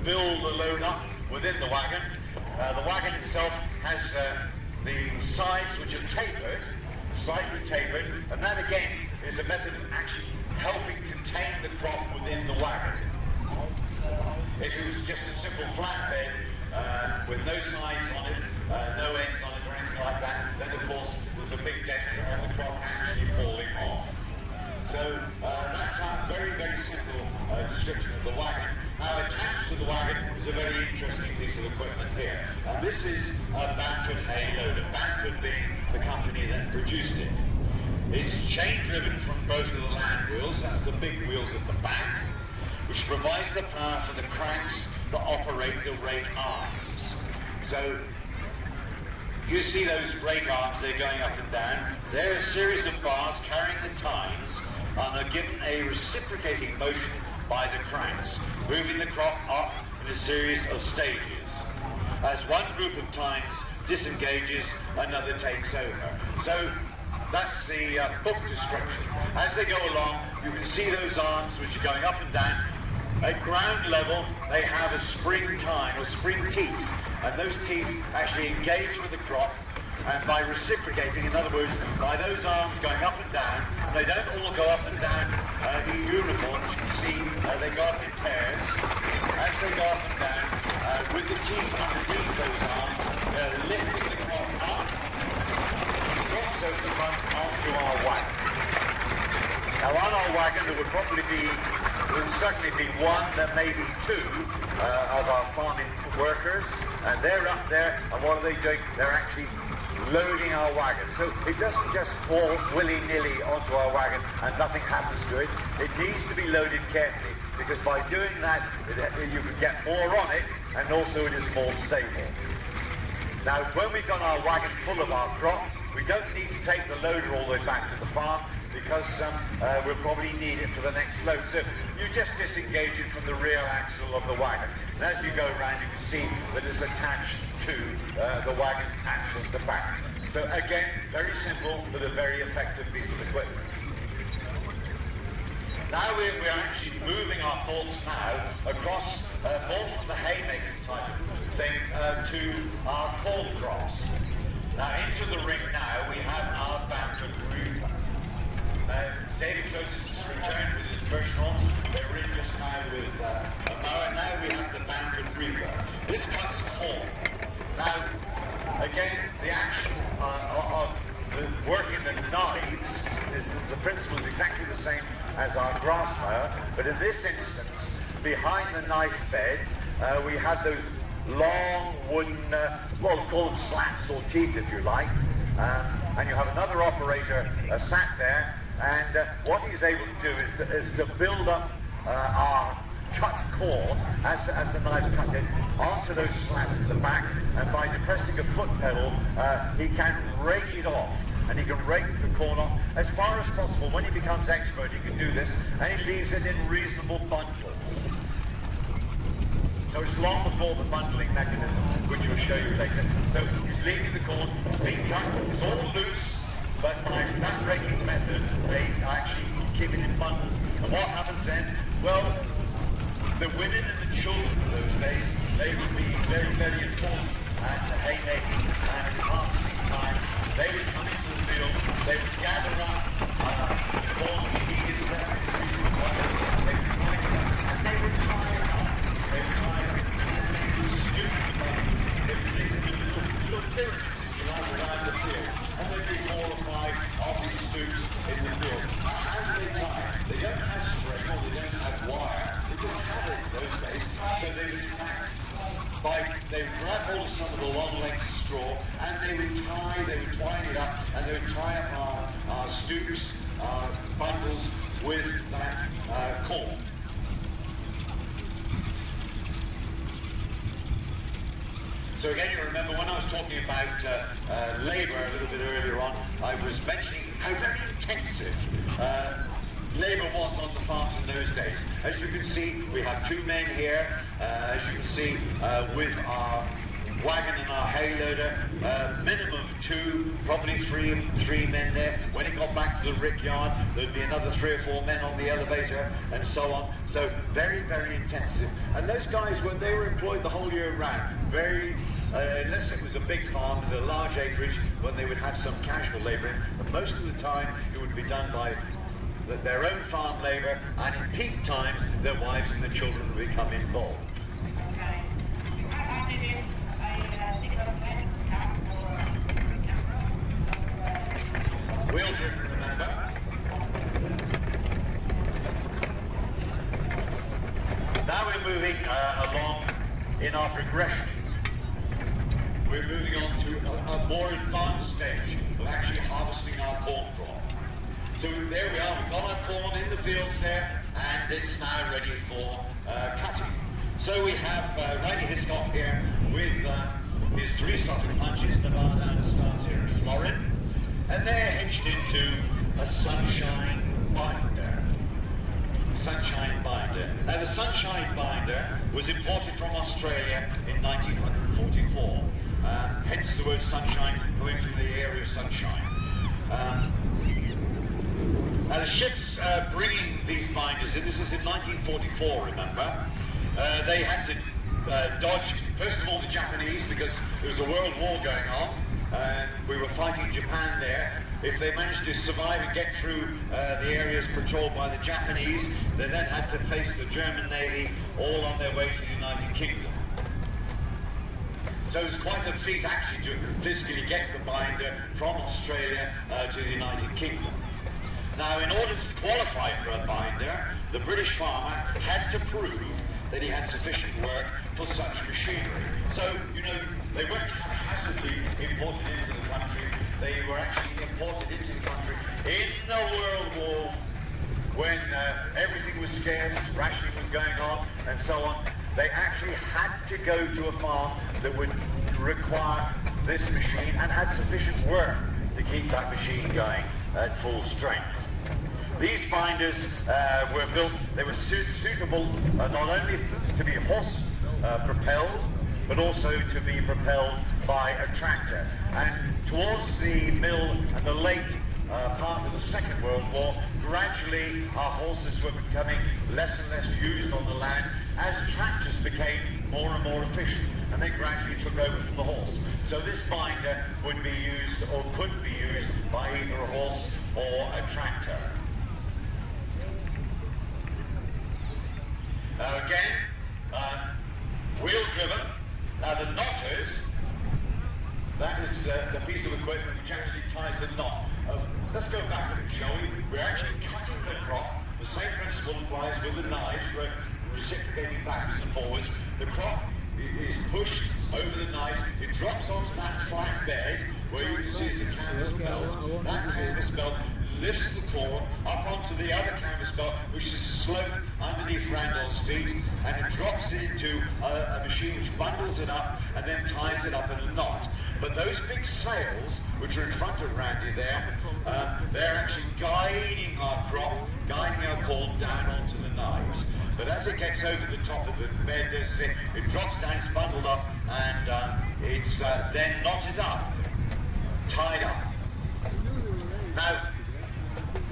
build the load up within the wagon. The wagon itself has the sides which are tapered, slightly tapered, and that again is a method of actually helping contain the crop within the wagon. If it was just a simple flatbed with no sides on it, no ends on it or anything like that, then of course there's a big danger of the crop actually falling off. So that's a very, very simple description of the wagon. Now attached to the wagon is a very interesting piece of equipment here. And this is a Bamford hay loader, Bamford being the company that produced it. It's chain driven from both of the land wheels, that's the big wheels at the back, which provides the power for the cranks that operate the rake arms. So you see those rake arms, they're going up and down. They're a series of bars carrying the tines and are given a reciprocating motion by the cranks, moving the crop up in a series of stages. As one group of tines disengages, another takes over. So that's the book description. As they go along, you can see those arms which are going up and down. At ground level, they have a spring tine or spring teeth, and those teeth actually engage with the crop, and by reciprocating, in other words, by those arms going up and down, they don't all go up and down in uniform. As you can see, they go up in pairs. As they go up and down, with the teeth underneath those arms, they're lifting the crop up, drops over the front onto our wagon. Now on our wagon there would certainly be one, there may be two of our farming workers, and they're up there, and what are they doing? They're actually loading our wagon. So it doesn't just fall willy-nilly onto our wagon and nothing happens to it. It needs to be loaded carefully, because by doing that you can get more on it, and also it is more stable. Now when we've got our wagon full of our crop, we don't need to take the loader all the way back to the farm, because we'll probably need it for the next load. So you just disengage it from the rear axle of the wagon. And as you go around, you can see that it's attached to the wagon axle at the back. So again, very simple, but a very effective piece of equipment. Now we're actually moving our thoughts now across more from the haymaking type of thing to our corn crops. Now into the ring now, we have our Bamford Reaper. David Joseph has returned with his Bergerons. They're in just now with a mower. Now we have the Bamford Reaper. This cuts corn. Now, again, the action of working the knives is the principle is exactly the same as our grass mower, but in this instance, behind the knife bed, we have those long wooden, well, call them slats or teeth if you like, and you have another operator sat there, and what he's able to do is to build up our cut corn as the knives cut it onto those slats at the back, and by depressing a foot pedal he can rake it off, and he can rake the corn off as far as possible. When he becomes expert he can do this, and he leaves it in reasonable bundles. So it's long before the bundling mechanism, which I'll show you later. So he's leaving the corn, it's being cut, it's all loose, but by that raking method, they actually keep it in bundles. And what happens then? Well, the women and the children of those days, they would be very, very important to haymaking and harvesting times. They would come into the field, they would gather up corn which is left in reasonable bundles, they would find it up, and they would tie it up. They would tie it up, and they would scoop the bundles. They would make them into little pyramids, if you like, around the field. And there'd be 4 or 5 of these stooks in the field. How do they tie? They don't have string, or they don't have wire. They didn't have it in those days. So they would, in fact, they would grab hold of some of the long lengths of straw, and they would twine it up, and they would tie up our stooks, our bundles, with that corn. So again, you remember when I was talking about labour a little bit earlier on, I was mentioning how very intensive labour was on the farms in those days. As you can see, we have 2 men here, as you can see, with our wagon and our hay loader, minimum of 2, probably three men there. When it got back to the rick yard, there'd be another 3 or 4 men on the elevator, and so on. So very, very intensive. And those guys, when they were employed the whole year round, unless it was a big farm with a large acreage, when they would have some casual labouring, but most of the time it would be done by their own farm labour, and in peak times their wives and the children would become involved. Wheel driven, remember? Now we're moving along in our progression. We're moving on to a more advanced stage of actually harvesting our corn crop. So there we are, we've got our corn in the fields there, and it's now ready for cutting. So we have Riley Hiscock here with his 3 Suffolk punches, Nevada and starts here at Florin, and they're hedged into a Sunshine binder. Sunshine binder. Now the Sunshine binder was imported from Australia in 1944, hence the word sunshine coming from the area of sunshine. Now the ships bringing these binders in, this is in 1944, remember, they had to dodge, first of all, the Japanese, because there was a world war going on, and we were fighting Japan there. If they managed to survive and get through the areas patrolled by the Japanese, they then had to face the German Navy, all on their way to the United Kingdom. So it was quite a feat actually to physically get the binder from Australia to the United Kingdom. Now, in order to qualify for a binder, the British farmer had to prove that he had sufficient work for such machinery. So, you know, they weren't haphazardly imported into the country. They were actually imported into the country in the World War, when everything was scarce, rationing was going on, and so on. They actually had to go to a farm that would require this machine and had sufficient work to keep that machine going at full strength. These binders were built, they were suitable not only to be horse propelled, but also to be propelled by a tractor. And towards the middle and the late part of the Second World War, gradually our horses were becoming less and less used on the land as tractors became more and more efficient, and they gradually took over from the horse. So this binder would be used, or could be used, by either a horse or a tractor. Again, wheel driven. Now the knotters, that is the piece of equipment which actually ties the knot. Let's go back a bit, shall we? We're actually cutting the crop. The same principle applies with the knives. We're reciprocating backwards and forwards. The crop is pushed over the knives. It drops onto that flat bed where you can see is the canvas belt. That canvas belt lifts the corn up onto the other canvas belt, which is sloped underneath Randall's feet, and it drops it into a machine which bundles it up and then ties it up in a knot. But those big sails, which are in front of Randy there, they're actually guiding our crop, guiding our corn down onto the knives. But as it gets over the top of the bed, it drops down, it's bundled up, and it's then knotted up, tied up. Now,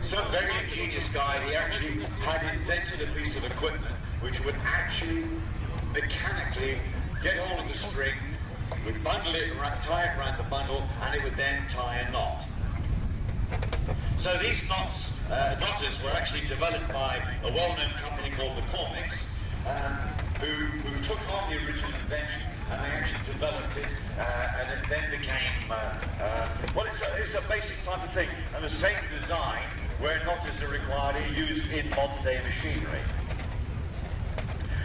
some very ingenious guy, he actually had invented a piece of equipment which would actually mechanically get hold of the string, would bundle it, tie it around the bundle, and it would then tie a knot. So these knotters were actually developed by a well-known company called McCormick's, who took on the original invention, and they actually developed it, and it then became, well, it's a basic type of thing, and the same design where knotters are required are used in modern-day machinery.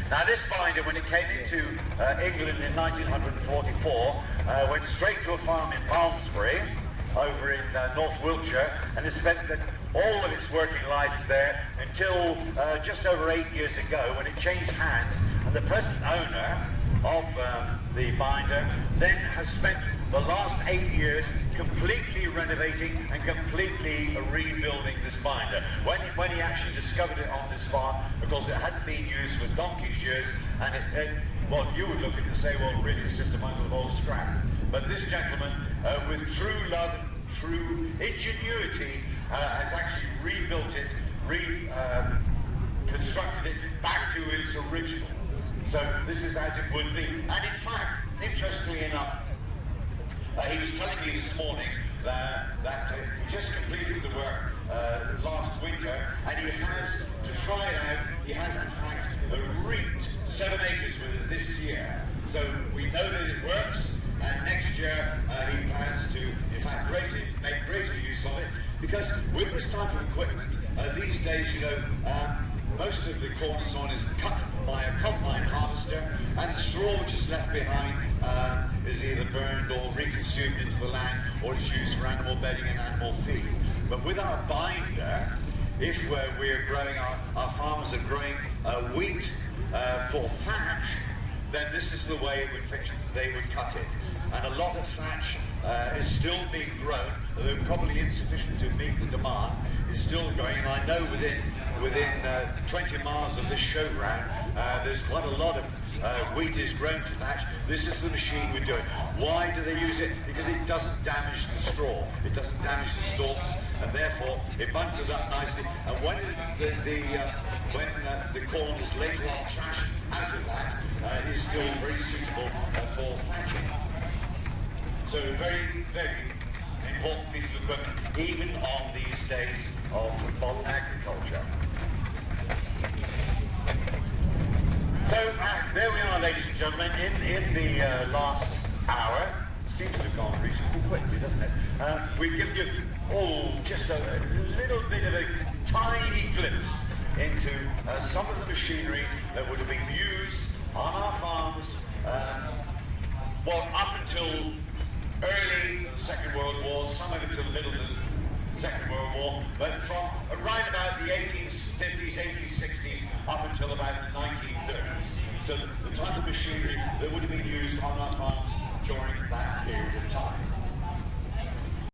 Now this binder, when it came into England in 1944, went straight to a farm in Malmesbury, over in North Wiltshire, and it spent all of its working life there until just over 8 years ago, when it changed hands, and the present owner of the binder then has spent the last 8 years completely renovating and completely rebuilding this binder. When he actually discovered it on this farm, because it hadn't been used for donkey's years, and well, you would look at it and say, well, really, it's just a bundle of old scrap. But this gentleman, with true love, true ingenuity, has actually rebuilt it, constructed it back to its original. So this is as it would be. And in fact, interestingly enough, he was telling me this morning that he just completed the work last winter, and he has, to try it out, he has in fact reaped 7 acres with it this year. So we know that it works, and next year he plans to, in fact, make greater use of it, because with this type of equipment, these days, you know, most of the corn and so on is cut by a combine harvester, and the straw which is left behind is either burned or reconsumed into the land, or is used for animal bedding and animal feed. But with our binder, if we're growing, our farmers are growing wheat for thatch, then this is the way in which they would cut it. And a lot of thatch is still being grown, although probably insufficient to meet the demand, is still going. And I know within 20 miles of this showground, there's quite a lot of wheat is grown for thatch. This is the machine we're doing. Why do they use it? Because it doesn't damage the straw, it doesn't damage the stalks, and therefore it bunches it up nicely. And when the corn is later on thrashed out of that, it is still very suitable for thatching. So a very, very important piece of equipment, even on these days of modern agriculture. So there we are, ladies and gentlemen, in the last hour. Seems to have gone reasonably quickly, doesn't it? We've given you just a little bit of a tiny glimpse into some of the machinery that would have been used on our farms, well, up until early Second World War, some of it until the middle of the Second World War, but from around about the 1850s, 1860s, up until about the 1930s. So the type of machinery that would have been used on our farms during